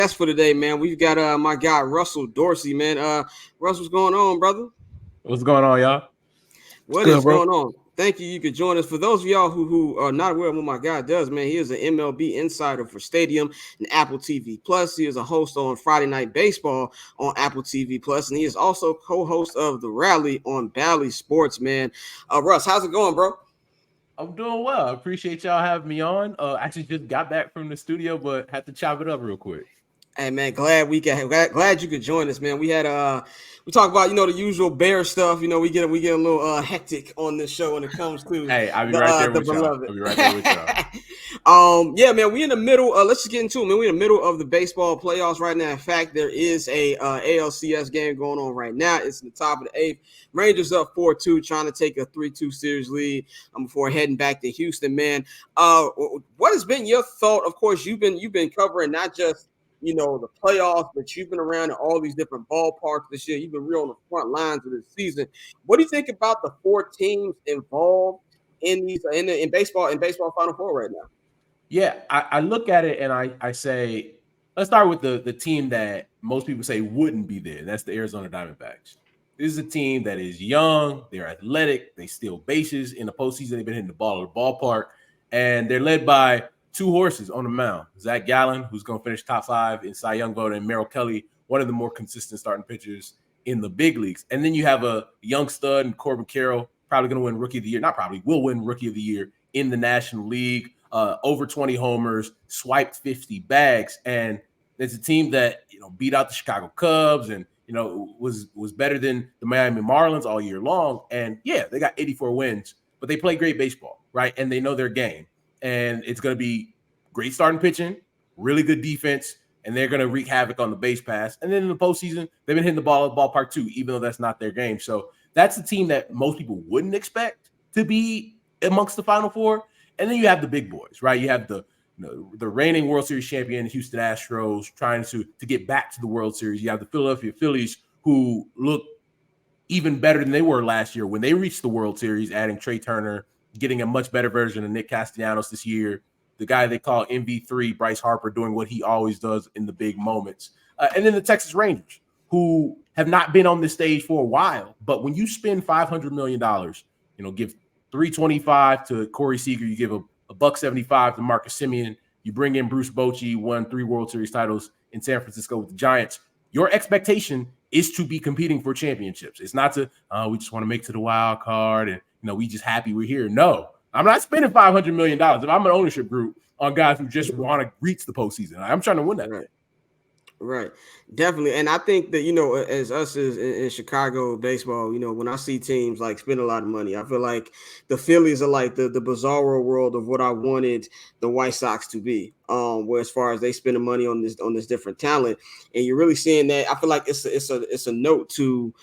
Guest for today, man. We've got my guy Russell Dorsey, man. Russell, what's going on, brother? What's going on, y'all? It's What good, is bro. going on? Thank you. You could join us. For those of y'all who are not aware of what my guy does, man, he is an MLB insider for Stadium and Apple TV Plus. He is a host on Friday Night Baseball on Apple TV Plus, and he is also co-host of the Rally on Bally Sports, man. Russ, how's it going, bro? I'm doing well. I appreciate y'all having me on. Actually just got back from the studio, but had to chop it up real quick. Hey man, glad you could join us, man. We talk about the usual bear stuff. We get a little hectic on this show when it comes to Hey, I'll be right there the with y'all. beloved. I'll be right there with y'all. Yeah, man, we in the middle. Let's just get into it, man. We're in the middle of the baseball playoffs right now. In fact, there is a ALCS game going on right now. It's in the top of the eighth. Rangers up 4-2, trying to take a 3-2 series lead before heading back to Houston, man. What has been your thought? Of course, you've been covering not just the playoffs, but you've been around in all these different ballparks this year. You've been real on the front lines of this season. What do you think about the four teams involved in these in baseball Final Four right now? Yeah, I look at it and I say, let's start with the team that most people say wouldn't be there. That's the Arizona Diamondbacks. This is a team that is young, they're athletic, they steal bases. In the postseason, they've been hitting the ball at the ballpark, and they're led by two horses on the mound. Zach Gallen, who's going to finish top 5 in Cy Young vote, and Merrill Kelly, one of the more consistent starting pitchers in the big leagues. And then you have a young stud and Corbin Carroll, probably going to win Rookie of the Year. Not probably, will win Rookie of the Year in the National League. Over 20 homers, swiped 50 bags. And it's a team that, beat out the Chicago Cubs and, was better than the Miami Marlins all year long. And yeah, they got 84 wins, but they play great baseball, right? And they know their game. And it's going to be great starting pitching, really good defense, and they're going to wreak havoc on the base pass. And then in the postseason, they've been hitting the ball at the ballpark too, even though that's not their game. So that's the team that most people wouldn't expect to be amongst the Final Four. And then you have the big boys, right? You have the reigning World Series champion Houston Astros trying to get back to the World Series. You have the Philadelphia Phillies, who look even better than they were last year when they reached the World Series, adding Trey Turner, getting a much better version of Nick Castellanos this year. The guy they call MV3, Bryce Harper, doing what he always does in the big moments. And then the Texas Rangers, who have not been on this stage for a while. But when you spend $500 million, give $325 to Corey Seager, you give a $175 to Marcus Semien, you bring in Bruce Bochy, won 3 World Series titles in San Francisco with the Giants. Your expectation is to be competing for championships. It's not to, we just want to make to the wild card and, we just happy we're here. No, I'm not spending $500 million if I'm an ownership group on guys who just want to reach the postseason. I'm trying to win that. Right. Definitely. And I think that, as us as in Chicago baseball, when I see teams like spend a lot of money, I feel like the Phillies are like the bizarro world of what I wanted the White Sox to be. Where as far as they spend the money on this different talent, and you're really seeing that. I feel like it's a note to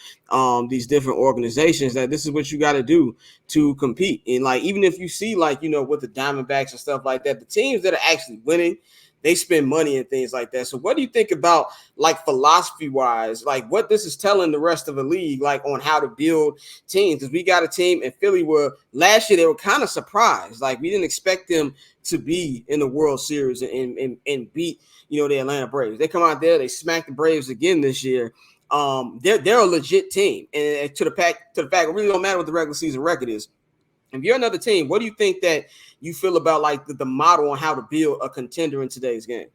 these different organizations that this is what you got to do to compete. And like even if you see like with the Diamondbacks and stuff like that, the teams that are actually winning, they spend money and things like that. So what do you think about like philosophy wise, like what this is telling the rest of the league, like on how to build teams? Because we got a team in Philly where last year they were kind of surprised. Like we didn't expect them to be in the World Series and beat, the Atlanta Braves. They come out there, they smack the Braves again this year. They're a legit team. And to the fact, it really don't matter what the regular season record is. If you're another team, what do you think that you feel about like the model on how to build a contender in today's game?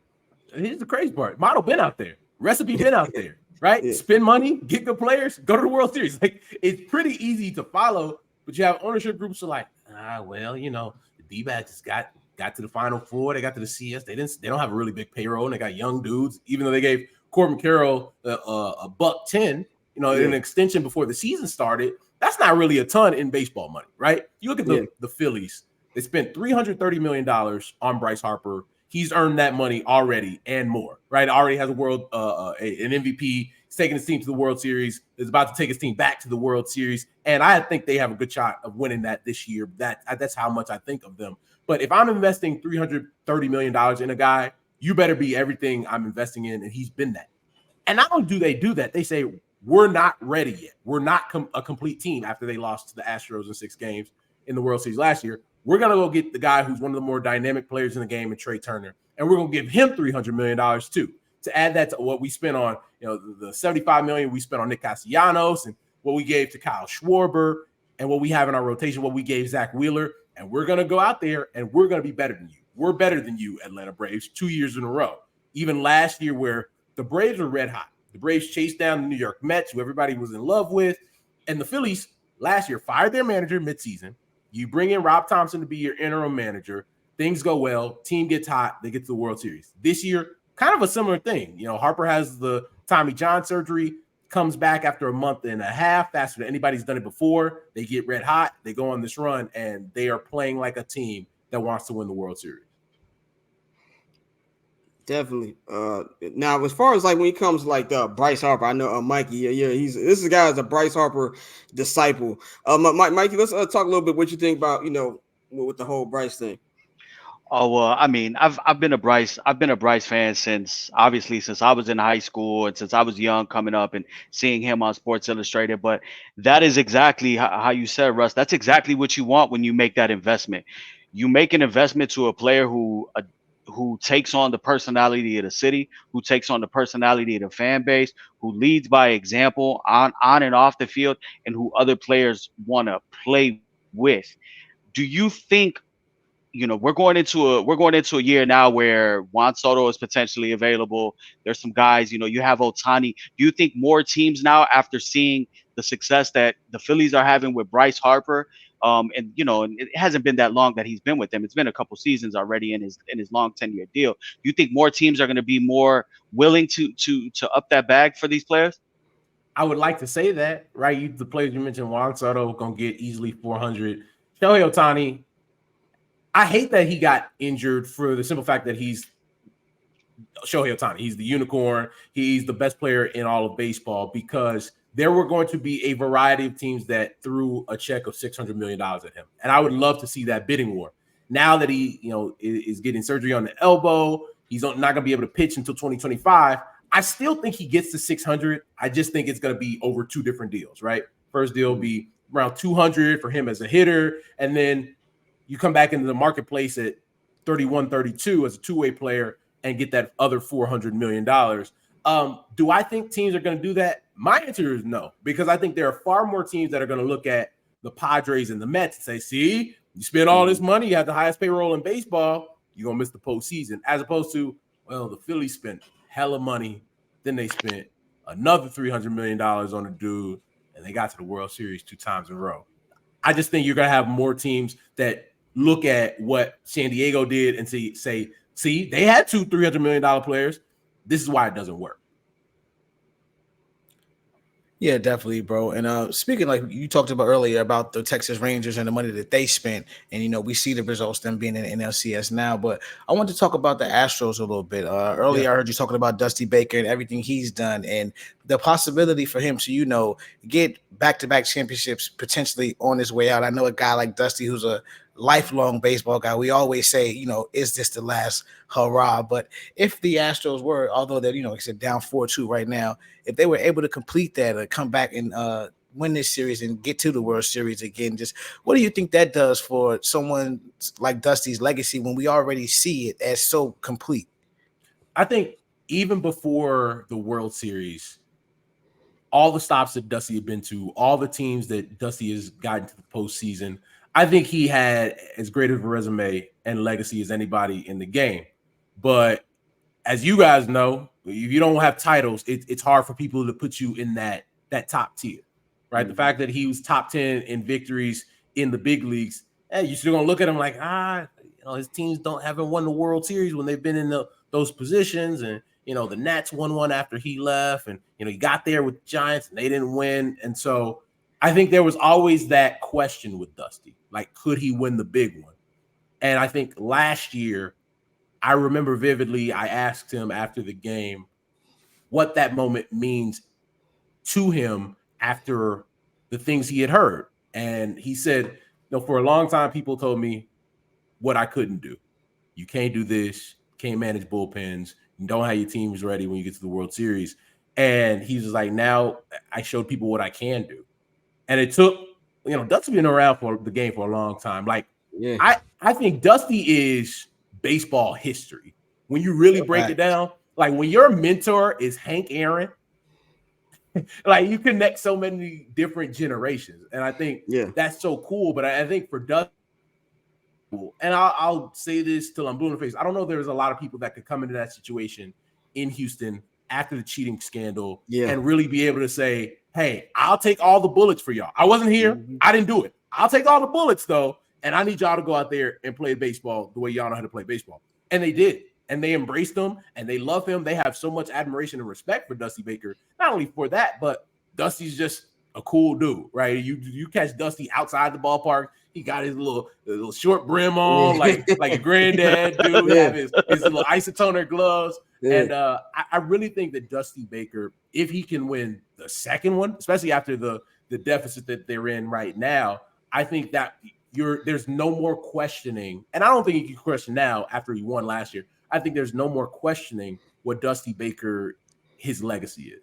Here's the crazy part. Model been out there. Recipe been out there, right? Yeah. Spend money, get good players, go to the World Series. Like it's pretty easy to follow, but you have ownership groups who are like, the D-backs got to the Final Four, they got to the CS. They don't have a really big payroll, and they got young dudes, even though they gave Corbin Carroll a $110, in an extension before the season started. That's not really a ton in baseball money, right? You look at the Phillies. They spent $330 million on Bryce Harper. He's earned that money already and more, right? Already has an MVP. He's taking his team to the World Series. Is about to take his team back to the World Series. And I think they have a good shot of winning that this year. That's how much I think of them. But if I'm investing $330 million in a guy, you better be everything I'm investing in, and he's been that. And not only do they do that, they say, we're not ready yet. We're not a complete team after they lost to the Astros in 6 games in the World Series last year. We're going to go get the guy who's one of the more dynamic players in the game in Trey Turner, and we're going to give him $300 million too. to add that to what we spent on, the $75 million we spent on Nick Castellanos and what we gave to Kyle Schwarber and what we have in our rotation, what we gave Zach Wheeler, and we're going to go out there and we're going to be better than you. We're better than you, Atlanta Braves, 2 years in a row. Even last year where the Braves were red hot. The Braves chased down the New York Mets, who everybody was in love with, and the Phillies last year fired their manager midseason. You bring in Rob Thompson to be your interim manager. Things go well. Team gets hot. They get to the World Series. This year, kind of a similar thing. Harper has the Tommy John surgery, comes back after a month and a half, faster than anybody's done it before. They get red hot. They go on this run, and they are playing like a team that wants to win the World Series. Definitely. Now, as far as like when it comes to like Bryce Harper, I know Mikey. This is a guy is a Bryce Harper disciple. Mikey, let's talk a little bit what you think about with the whole Bryce thing. Oh well, I mean, I've been a Bryce fan since I was in high school and since I was young coming up and seeing him on Sports Illustrated. But that is exactly how you said, Russ. That's exactly what you want when you make that investment. You make an investment to a player who takes on the personality of the city, who takes on the personality of the fan base, who leads by example on and off the field, and who other players want to play with. Do you think? We're going into a year now where Juan Soto is potentially available. There's some guys, you have Ohtani. Do you think more teams now, after seeing the success that the Phillies are having with Bryce Harper, and it hasn't been that long that he's been with them. It's been a couple seasons already in his long 10-year deal. Do you think more teams are going to be more willing to up that bag for these players? I would like to say that, right? The players you mentioned, Juan Soto, going to get easily 400. Shohei Ohtani, I hate that he got injured for the simple fact that he's Shohei Ohtani. He's the unicorn. He's the best player in all of baseball, because there were going to be a variety of teams that threw a check of $600 million at him. And I would love to see that bidding war. Now that he, is getting surgery on the elbow, he's not going to be able to pitch until 2025. I still think he gets to 600. I just think it's going to be over two different deals, right? First deal will be around 200 for him as a hitter. And then you come back into the marketplace at 31, 32 as a two-way player and get that other $400 million. Do I think teams are going to do that? My answer is no, because I think there are far more teams that are going to look at the Padres and the Mets and say, see, you spend all this money, you have the highest payroll in baseball, you're going to miss the postseason, as opposed to, well, the Phillies spent hella money, then they spent another $300 million on a dude, and they got to the World Series 2 times in a row. I just think you're going to have more teams that look at what San Diego did and say, see, they had 2 $300 million players. This is why it doesn't work. Yeah, definitely, bro. And speaking, like you talked about earlier about the Texas Rangers and the money that they spent, and we see the results them being in NLCS now. But I want to talk about the Astros a little bit. Earlier, I heard you talking about Dusty Baker and everything he's done, and the possibility for him to get back-to-back championships potentially on his way out. I know a guy like Dusty who's a lifelong baseball guy. We always say, is this the last hurrah? But if the Astros were, although they're, like I said, down 4-2 right now, if they were able to complete that or come back and win this series and get to the World Series again, just what do you think that does for someone like Dusty's legacy when we already see it as so complete? I think even before the World Series, all the stops that Dusty had been to, all the teams that Dusty has gotten to the postseason, I think he had as great of a resume and legacy as anybody in the game. But as you guys know, if you don't have titles, it's hard for people to put you in that top tier, right? Mm-hmm. The fact that he was top 10 in victories in the big leagues, you're still going to look at him like, his teams haven't won the World Series when they've been in those positions. And, the Nats won one after he left. And, he got there with the Giants and they didn't win. And so I think there was always that question with Dusty, like, could he win the big one? And I think last year, I remember vividly, I asked him after the game what that moment means to him after the things he had heard. And he said, for a long time, people told me what I couldn't do. You can't do this, can't manage bullpens, you don't have your teams ready when you get to the World Series. And he was like, now I showed people what I can do. And it took, Dusty's been around for the game for a long time. Like, yeah. I think Dusty is baseball history. When you really break it down, Like when your mentor is Hank Aaron, like you connect so many different generations. And I think that's so cool. But I think for Dusty, and I'll say this till I'm blue in the face. I don't know if there's a lot of people that could come into that situation in Houston after the cheating scandal and really be able to say, hey, I'll take all the bullets for y'all. I wasn't here. I didn't do it. I'll take all the bullets though. And I need y'all to go out there and play baseball the way y'all know how to play baseball. And they did. And they embraced him and they love him. They have so much admiration and respect for Dusty Baker, not only for that, but Dusty's just a cool dude, right? You catch Dusty outside the ballpark. He got his little short brim on, like a granddad dude. Have his little isotoner gloves. And I really think that Dusty Baker, if he can win the second one, especially after the deficit that they're in right now, I think that there's no more questioning. And I don't think you can question now after he won last year. I think there's no more questioning what Dusty Baker, his legacy is.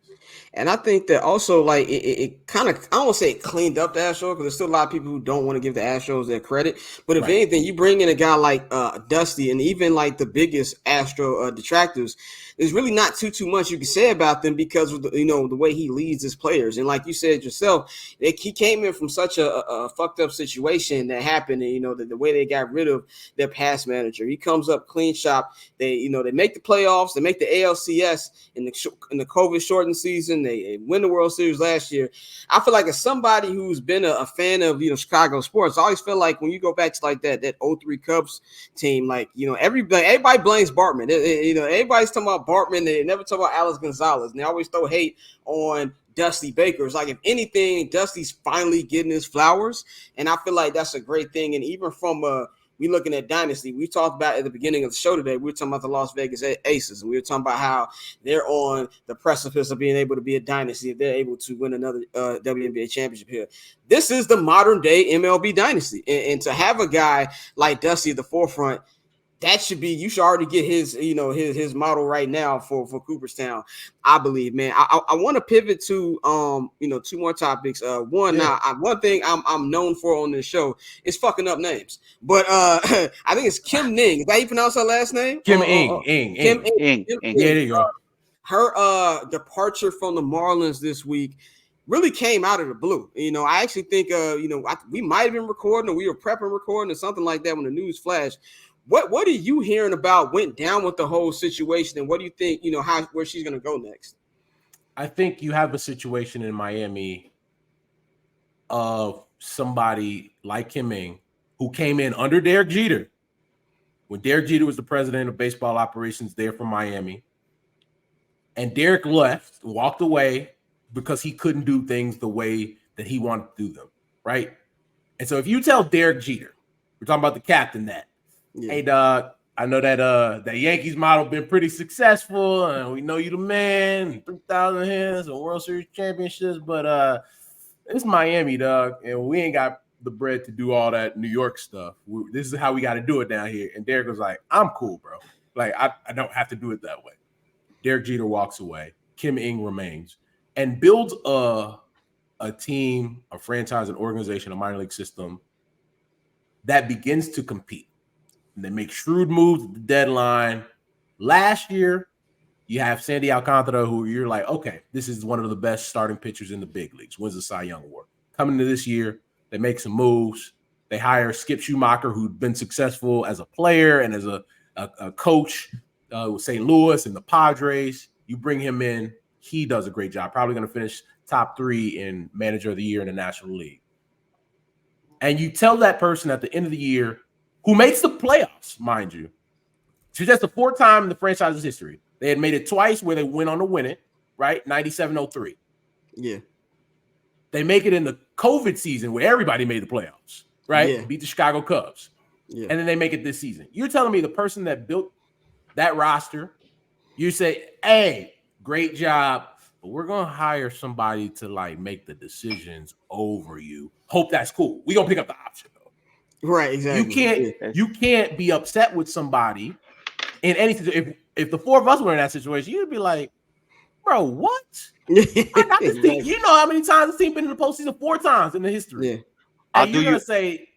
And I think that also, like, it kind of, I don't want to say it cleaned up the Astros, because there's still a lot of people who don't want to give the Astros their credit. But if anything, you bring in a guy like Dusty, and even like the biggest Astro detractors, there's really not too much you can say about them because of the way he leads his players. And like you said yourself, he came in from such a fucked up situation that happened, and the way they got rid of their past manager. He comes up clean shop. They make the playoffs. They make the ALCS in the COVID shortened season. They win the World Series last year. I feel like as somebody who's been a fan of Chicago sports, I always feel like when you go back to like that 03 Cubs team, like everybody blames Bartman. Everybody's talking about Bartman. They never talk about Alex Gonzalez, and they always throw hate on Dusty Baker. It's like, if anything, Dusty's finally getting his flowers, and I feel like that's a great thing. And even from we looking at dynasty, we talked about at the beginning of the show today, we were talking about the Las Vegas Aces, and we were talking about how they're on the precipice of being able to be a dynasty if they're able to win another WNBA championship here. This is the modern day MLB dynasty, and to have a guy like Dusty at the forefront, that should be, you should already get his model right now for Cooperstown, I believe, man. I want to pivot to two more topics. One thing I'm known for on this show is fucking up names, but I think it's Kim Ning. Is that how you pronounce her last name? Kim Ing. Yeah, there you go. Her departure from the Marlins this week really came out of the blue. I actually think we might have been recording, or we were prepping recording or something like that when the news flashed. What are you hearing about went down with the whole situation, and what do you think, where she's going to go next? I think you have a situation in Miami of somebody like Kim Ing, who came in under Derek Jeter when Derek Jeter was the president of baseball operations there for Miami. And Derek walked away because he couldn't do things the way that he wanted to do them, right? And so if you tell Derek Jeter, we're talking about the captain, that, hey, dog, I know that Yankees model been pretty successful, and we know you the man, 3,000 hits and World Series championships, but it's Miami, dog, and we ain't got the bread to do all that New York stuff. This is how we got to do it down here. And Derek was like, I'm cool, bro. Like, I don't have to do it that way. Derek Jeter walks away. Kim Ing remains and builds a team, a franchise, an organization, a minor league system that begins to compete. And they make shrewd moves at the deadline. Last year, you have Sandy Alcantara, who you're like, okay, this is one of the best starting pitchers in the big leagues, wins the Cy Young Award. Coming into this year, they make some moves. They hire Skip Schumacher, who'd been successful as a player and as a coach with St. Louis and the Padres. You bring him in. He does a great job. Probably going to finish top 3 in Manager of the Year in the National League. And you tell that person at the end of the year, who makes the playoffs, mind you. That's the 4th time in the franchise's history. They had made it twice where they went on to win it, right? 97-03. Yeah. They make it in the COVID season where everybody made the playoffs, right? Yeah. Beat the Chicago Cubs. Yeah. And then they make it this season. You're telling me the person that built that roster, you say, hey, great job, but we're going to hire somebody to like make the decisions over you. Hope that's cool. We're going to pick up the option. Right, exactly. You can't be upset with somebody in any situation. If the 4 of us were in that situation, you'd be like, bro, what? I got this team. You know how many times this team been in the postseason? 4 times in the history. Yeah. And you're gonna say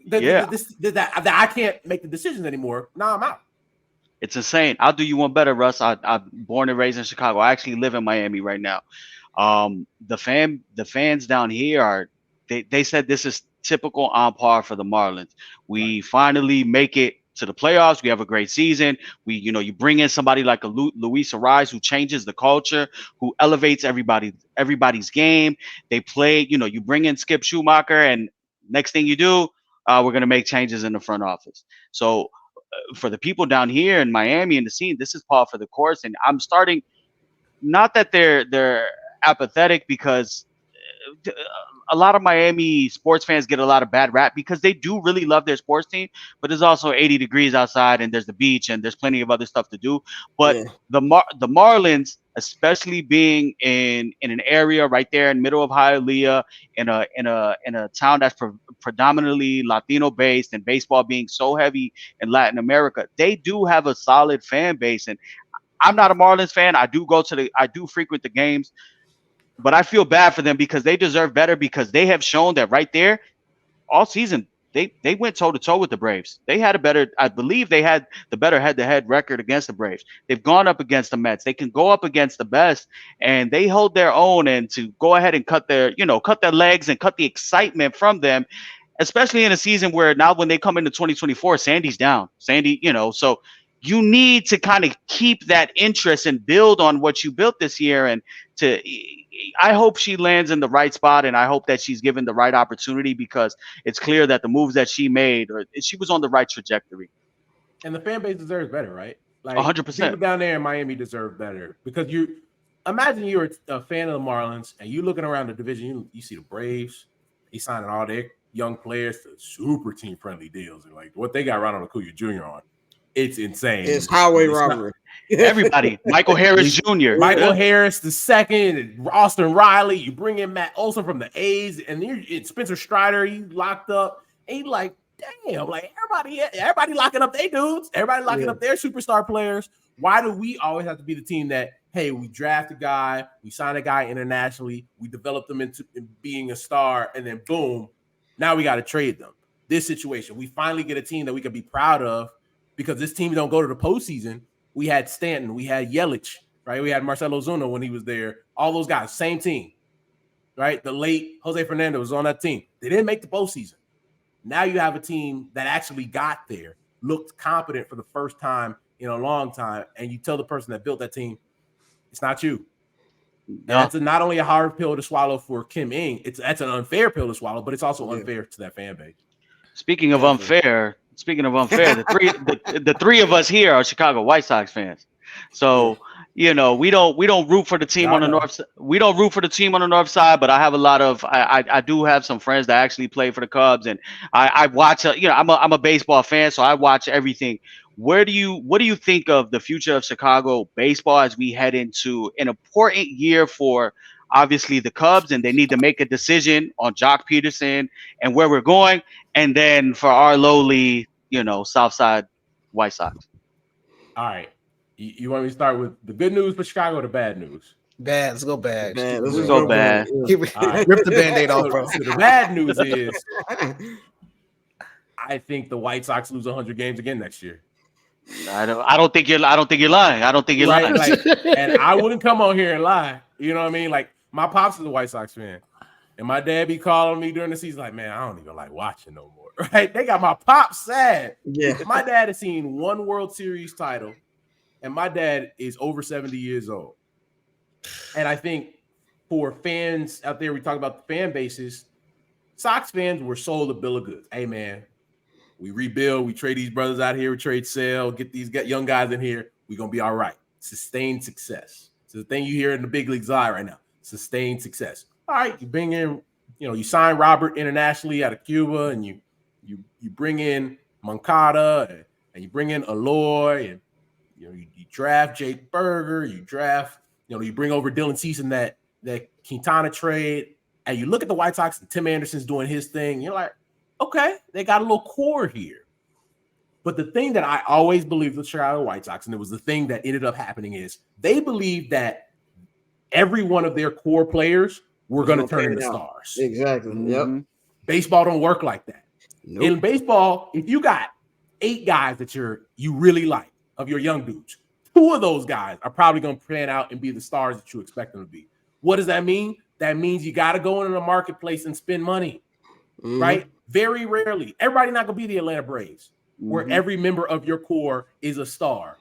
that I can't make the decisions anymore. Now I'm out. It's insane. I'll do you one better, Russ. I'm born and raised in Chicago. I actually live in Miami right now. The fans down here they said this is typical on par for the Marlins. We finally make it to the playoffs. We have a great season. You bring in somebody like a Luis Ariz who changes the culture, who elevates everybody's game. They play. You bring in Skip Schumacher, and next thing you do, we're gonna make changes in the front office. So for the people down here in Miami and the scene, this is par for the course. And I'm starting. Not that they're apathetic, because a lot of Miami sports fans get a lot of bad rap because they do really love their sports team, but there's also 80 degrees outside and there's the beach and there's plenty of other stuff to do. But Yeah. the Marlins, especially being in an area right there in the middle of Hialeah, in a town that's predominantly Latino based, and baseball being so heavy in Latin America, they do have a solid fan base. And I'm not a Marlins fan. I do frequent the games, but I feel bad for them because they deserve better, because they have shown that right there all season they went toe to toe with the Braves. I believe they had the better head-to-head record against the Braves. They've gone up against the Mets. They can go up against the best, and they hold their own. And to go ahead and cut their legs and cut the excitement from them, especially in a season where now when they come into 2024, Sandy's down. So you need to kind of keep that interest and build on what you built this year. And I hope she lands in the right spot, and I hope that she's given the right opportunity, because it's clear that the moves that she made, she was on the right trajectory. And the fan base deserves better, right? Like 100%. People down there in Miami deserve better, because imagine you're a fan of the Marlins and you looking around the division, you see the Braves, they signing all their young players to super team friendly deals, and like what they got Ronald Acuña Jr. on. It's insane. It's highway robbery. Everybody, Michael Harris Jr., Michael Harris the second, and Austin Riley. You bring in Matt Olson from the A's, and then Spencer Strider. He locked up. And he like, damn, like everybody locking up their dudes. Everybody locking up their superstar players. Why do we always have to be the team that, hey, we draft a guy, we sign a guy internationally, we develop them into being a star, and then boom, now we got to trade them? This situation, we finally get a team that we can be proud of, because this team don't go to the postseason. We had Stanton, we had Yelich, right? We had Marcelo Zuna when he was there. All those guys, same team, right? The late Jose Fernandez was on that team. They didn't make the postseason. Now you have a team that actually got there, looked competent for the first time in a long time, and you tell the person that built that team, it's not you. No. That's not only a hard pill to swallow for Kim Ng, that's an unfair pill to swallow, but it's also unfair to that fan base. Speaking of unfair, the three of us here are Chicago White Sox fans. So, we don't root for the team on the north. We don't root for the team on the north side, but I have a lot of I do have some friends that actually play for the Cubs, and I watch. I'm a baseball fan, so I watch everything. What do you think of the future of Chicago baseball as we head into an important year for obviously the Cubs, and they need to make a decision on Jock Peterson and where we're going, and then for our lowly, South Side White Sox? All right. You want me to start with the good news for Chicago or the bad news? Bad. Let's go bad. Let's go bad. Right. Rip the Band-Aid off, bro. So the bad news is I think the White Sox lose 100 games again next year. I don't think you're lying. I don't think you're lying. And I wouldn't come on here and lie. You know what I mean? Like, my pops is a White Sox fan, and my dad be calling me during the season like, man, I don't even like watching no more. Right? They got my pops sad. Yeah. My dad has seen one World Series title, and my dad is over 70 years old. And I think for fans out there, we talk about the fan bases, Sox fans were sold a bill of goods. Hey, man, we rebuild, we trade these brothers out here, we trade sale, get young guys in here, we're going to be all right. Sustained success. It's the thing you hear in the big leagues right now. Sustained success. All right, you bring in, you sign Robert internationally out of Cuba, and you bring in Moncada, and you bring in Aloy, and you draft Jake Berger, you draft, you bring over Dylan Cease in that Quintana trade, and you look at the White Sox and Tim Anderson's doing his thing. You're like, okay, they got a little core here. But the thing that I always believed with the Chicago White Sox, and it was the thing that ended up happening, is they believed that every one of their core players were going to turn into stars. Exactly. Mm-hmm. Yep. Baseball don't work like that. Nope. In baseball, if you got 8 guys that you really like, of your young dudes. 2 of those guys are probably going to pan out and be the stars that you expect them to be. What does that mean? That means you got to go into the marketplace and spend money, right? Very rarely. Everybody not going to be the Atlanta Braves, where every member of your core is a star,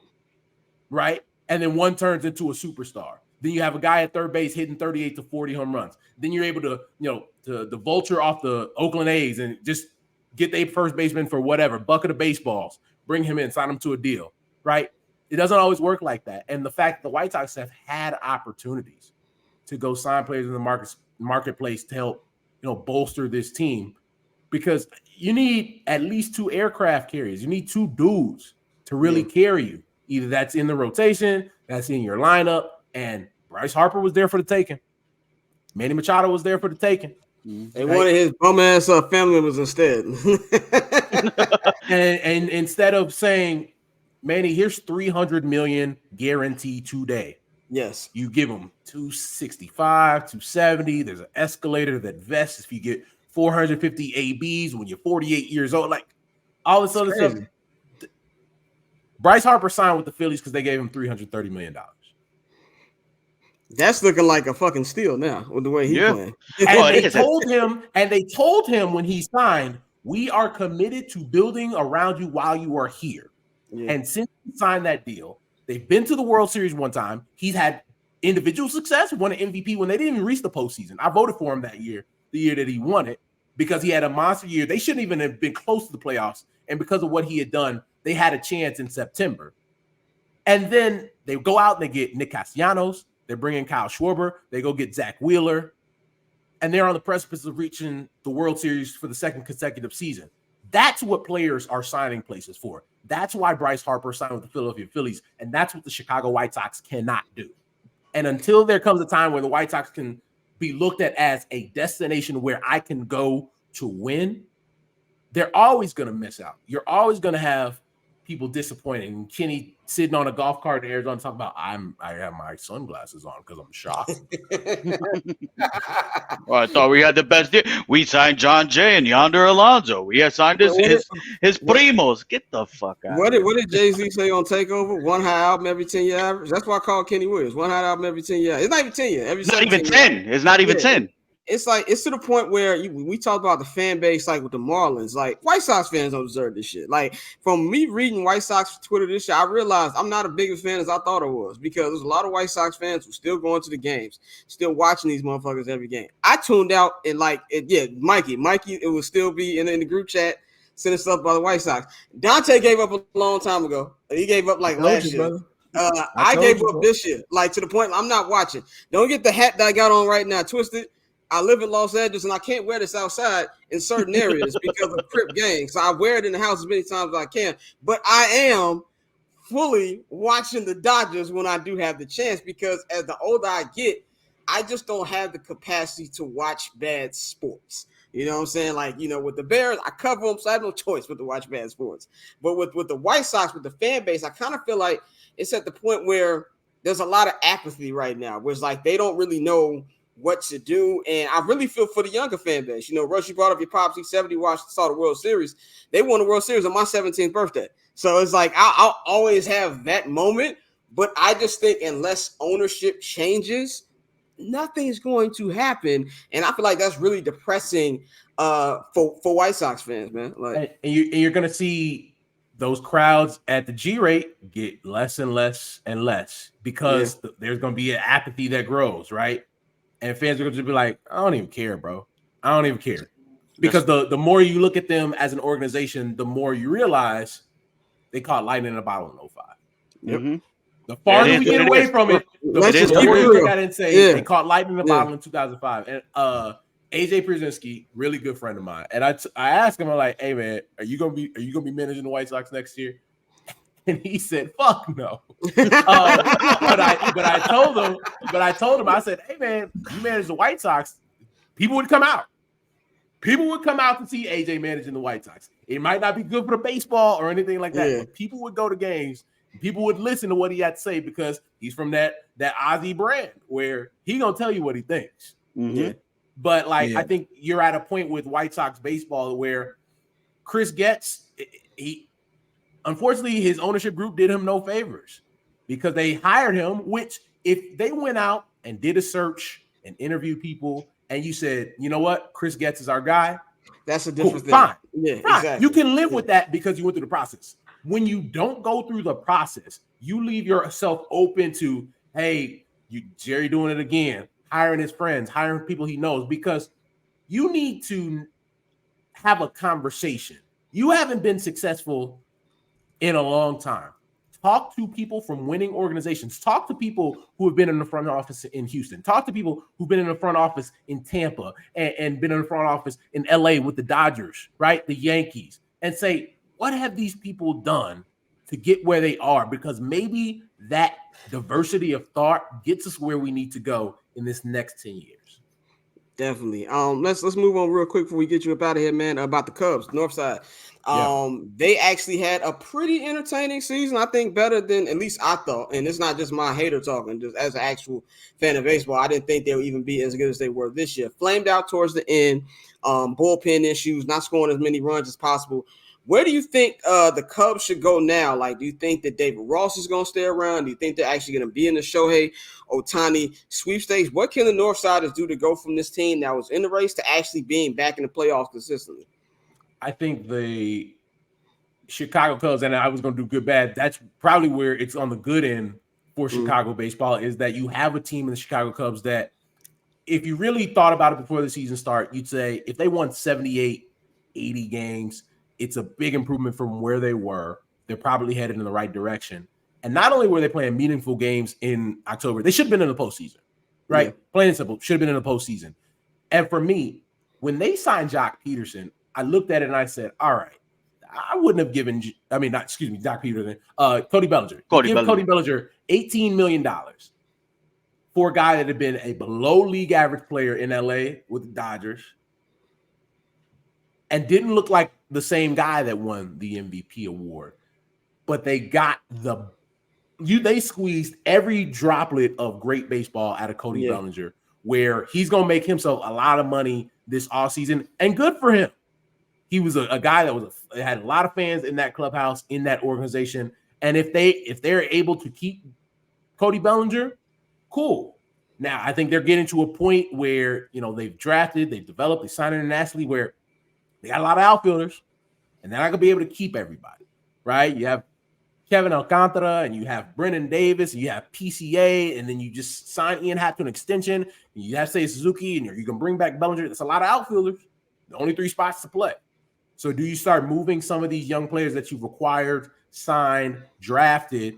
right? And then one turns into a superstar. Then you have a guy at third base hitting 38 to 40 home runs. Then you're able to, the vulture off the Oakland A's and just get their first baseman for whatever, bucket of baseballs, bring him in, sign him to a deal, right? It doesn't always work like that. And the fact that the White Sox have had opportunities to go sign players in the marketplace to help, bolster this team, because you need at least 2 aircraft carriers. You need 2 dudes to really carry you. Either that's in the rotation, that's in your lineup, and Bryce Harper was there for the taking. Manny Machado was there for the taking. They wanted his bum ass family members instead. and instead of saying, Manny, here's $300 million guaranteed today. Yes. You give them 265, 270. There's an escalator that vests if you get 450 ABs when you're 48 years old. Like all this other stuff. Bryce Harper signed with the Phillies because they gave him $330 million. That's looking like a fucking steal now with the way he's playing. And they told him when he signed, we are committed to building around you while you are here. Yeah. And since he signed that deal, they've been to the World Series one time. He's had individual success, won an MVP when they didn't even reach the postseason. I voted for him that year, the year that he won it, because he had a monster year. They shouldn't even have been close to the playoffs. And because of what he had done, they had a chance in September. And then they go out and they get Nick Castellanos. They bring in Kyle Schwarber. They go get Zach Wheeler. And they're on the precipice of reaching the World Series for the 2nd consecutive season. That's what players are signing places for. That's why Bryce Harper signed with the Philadelphia Phillies. And that's what the Chicago White Sox cannot do. And until there comes a time where the White Sox can be looked at as a destination where I can go to win, they're always going to miss out. You're always going to have people disappointed. And Kenny sitting on a golf cart in Arizona talking about, I have my sunglasses on because I'm shocked. Well, I thought we had the best deal. We signed John Jay and Yonder Alonso. We had signed his primos. Get the fuck out. What did Jay-Z say on Takeover? 1 high album every 10-year average. That's why I call Kenny Williams. 1 high album every 10 years. It's not even 10 years. It's not even 10. It's not even 10. It's like it's to the point where we talked about the fan base, like with the Marlins. Like White Sox fans don't deserve this shit. Like from me reading White Sox Twitter this year, I realized I'm not a big fan as I thought I was, because there's a lot of White Sox fans who still going to the games, still watching these motherfuckers every game. I tuned out and Mikey, it would still be in the group chat sending stuff about the White Sox. Dante gave up a long time ago. He gave up like last year. I gave up this year, like to the point I'm not watching. Don't get the hat that I got on right now twisted. I live in Los Angeles and I can't wear this outside in certain areas because of Crip gang. So I wear it in the house as many times as I can. But I am fully watching the Dodgers when I do have the chance, because as the older I get, I just don't have the capacity to watch bad sports. You know what I'm saying? Like, with the Bears, I cover them, so I have no choice but to watch bad sports. But with the White Sox, with the fan base, I kind of feel like it's at the point where there's a lot of apathy right now, where it's like they don't really know what to do. And I really feel for the younger fan base. Rush, you brought up your pops. He's 70, saw the World Series. They won the World Series on my 17th birthday. So it's like I'll always have that moment. But I just think unless ownership changes, nothing's going to happen. And I feel like that's really depressing for White Sox fans, man. Like, and you're going to see those crowds at the G rate get less and less and less, because there's going to be an apathy that grows, right? And fans are going to be like, I don't even care, bro. I don't even care. Because the more you look at them as an organization, the more you realize they caught lightning in a bottle in 05. Yep. Mm-hmm. The farther we get away from it, the more you look at it and say they caught lightning in a bottle in 2005. And AJ Pierzynski, really good friend of mine. And I asked him, I'm like, hey man, are you gonna be managing the White Sox next year? And he said, fuck no. But I told him, I said, hey man, you manage the White Sox, people would come out. People would come out to see AJ managing the White Sox. It might not be good for the baseball or anything like that, but people would go to games. People would listen to what he had to say, because he's from that Ozzy brand where he gonna tell you what he thinks. Mm-hmm. Yeah. But I think you're at a point with White Sox baseball where Chris Getz, unfortunately, his ownership group did him no favors because they hired him, which if they went out and did a search and interviewed people and you said, you know what, Chris Getz is our guy, That's a cool, different thing. fine. Yeah, fine. exactly. You can live with that because you went through the process. When you don't go through the process, you leave yourself open to, hey, Jerry doing it again, hiring his friends, hiring people he knows, because you need to have a conversation. You haven't been successful in a long time. Talk to people from winning organizations. Talk to people who have been in the front office in Houston. Talk to people who've been in the front office in Tampa and been in the front office in LA with the Dodgers, right? The Yankees, and say, what have these people done to get where they are? Because maybe that diversity of thought gets us where we need to go in this next 10 years. Definitely. Let's move on real quick before we get you up out of here, man. About the Cubs, North Side. They actually had a pretty entertaining season. I think better than at least I thought. And it's not just my hater talking. Just as an actual fan of baseball, I didn't think they would even be as good as they were this year. Flamed out towards the end. Bullpen issues, not scoring as many runs as possible. Where do you think the Cubs should go now? Like, do you think that David Ross is going to stay around? Do you think they're actually going to be in the Shohei Ohtani sweepstakes? What can the Northsiders do to go from this team that was in the race to actually being back in the playoffs consistently? I think the Chicago Cubs, and I was going to do good, bad. That's probably where it's on the good end for Chicago baseball, is that you have a team in the Chicago Cubs that, if you really thought about it before the season start, you'd say if they won 78, 80 games, it's a big improvement from where they were. They're probably headed in the right direction. And not only were they playing meaningful games in October, they should have been in the postseason, right? Yeah. Plain and simple, should have been in the postseason. And for me, when they signed Jock Peterson, I looked at it and I said, all right, I wouldn't have given, Jock Peterson, Cody Bellinger. Cody Bellinger $18 million for a guy that had been a below league average player in LA with the Dodgers and didn't look like the same guy that won the MVP award. But they got they squeezed every droplet of great baseball out of Cody Bellinger, where he's going to make himself a lot of money this offseason, and good for him. He was a guy that had a lot of fans in that clubhouse, in that organization. And if they're able to keep Cody Bellinger, cool. Now, I think they're getting to a point where, they've drafted, they've developed, they signed internationally, where they got a lot of outfielders, and they're not going to be able to keep everybody, right? You have Kevin Alcantara, and you have Brennan Davis, and you have PCA, and then you just sign Ian Happ to an extension, and you have Seiya Suzuki, and you can bring back Bellinger. That's a lot of outfielders. The only 3 spots to play. So do you start moving some of these young players that you've acquired, signed, drafted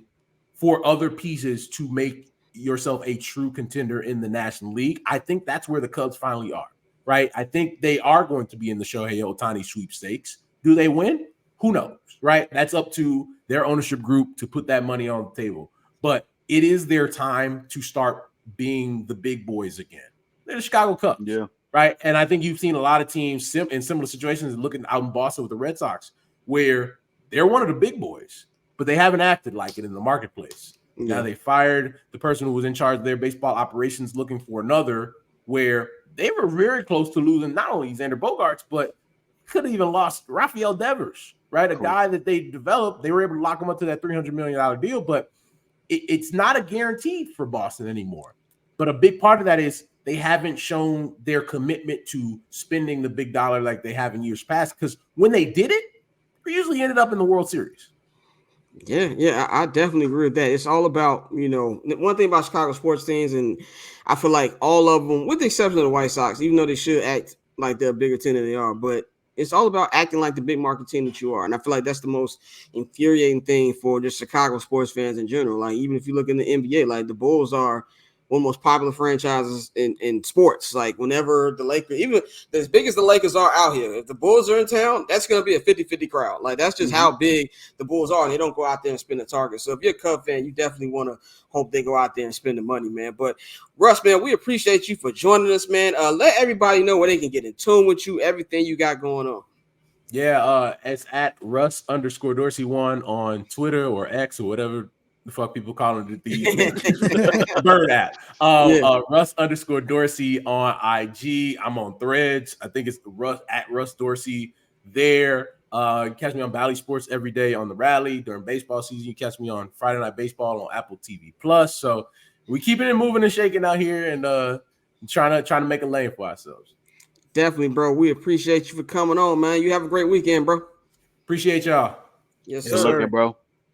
for other pieces to make yourself a true contender in the National League? I think that's where the Cubs finally are, right? I think they are going to be in the Shohei Ohtani sweepstakes. Do they win? Who knows, right? That's up to their ownership group to put that money on the table. But it is their time to start being the big boys again. They're the Chicago Cubs. Yeah. Right. And I think you've seen a lot of teams in similar situations, looking out in Boston with the Red Sox, where they're one of the big boys, but they haven't acted like it in the marketplace. Yeah. Now they fired the person who was in charge of their baseball operations, looking for another, where they were very close to losing not only Xander Bogaerts, but could have even lost Rafael Devers, right? A guy that they developed. They were able to lock him up to that $300 million deal, but it's not a guarantee for Boston anymore. But a big part of that is they haven't shown their commitment to spending the big dollar like they have in years past, because when they did it, they usually ended up in the World Series. Yeah, I definitely agree with that. It's all about, one thing about Chicago sports teams, and I feel like all of them, with the exception of the White Sox, even though they should act like they're a bigger team than they are, but it's all about acting like the big market team that you are. And I feel like that's the most infuriating thing for just Chicago sports fans in general. Like, even if you look in the NBA, like the Bulls are one of the most popular franchises in sports. Like, whenever the Lakers, even as big as the Lakers are out here, if the Bulls are in town, that's going to be a 50-50 crowd. Like, that's just how big the Bulls are, and they don't go out there and spend the target. So if you're a Cub fan, you definitely want to hope they go out there and spend the money, man. But Russ, man, we appreciate you for joining us, man. Let everybody know where they can get in tune with you, everything you got going on. Yeah, it's at Russ_Dorsey1 on Twitter or X or whatever the fuck people call it, the bird app. Russ_Dorsey on IG. I'm on Threads. I think it's at Russ Dorsey there. You catch me on Bally Sports every day on the Rally. During baseball season, you catch me on Friday Night Baseball on Apple TV Plus. So we keeping it moving and shaking out here, and trying to make a lane for ourselves. Definitely, bro. We appreciate you for coming on, man. You have a great weekend, bro. Appreciate y'all. Yes, Good sir. looking, bro.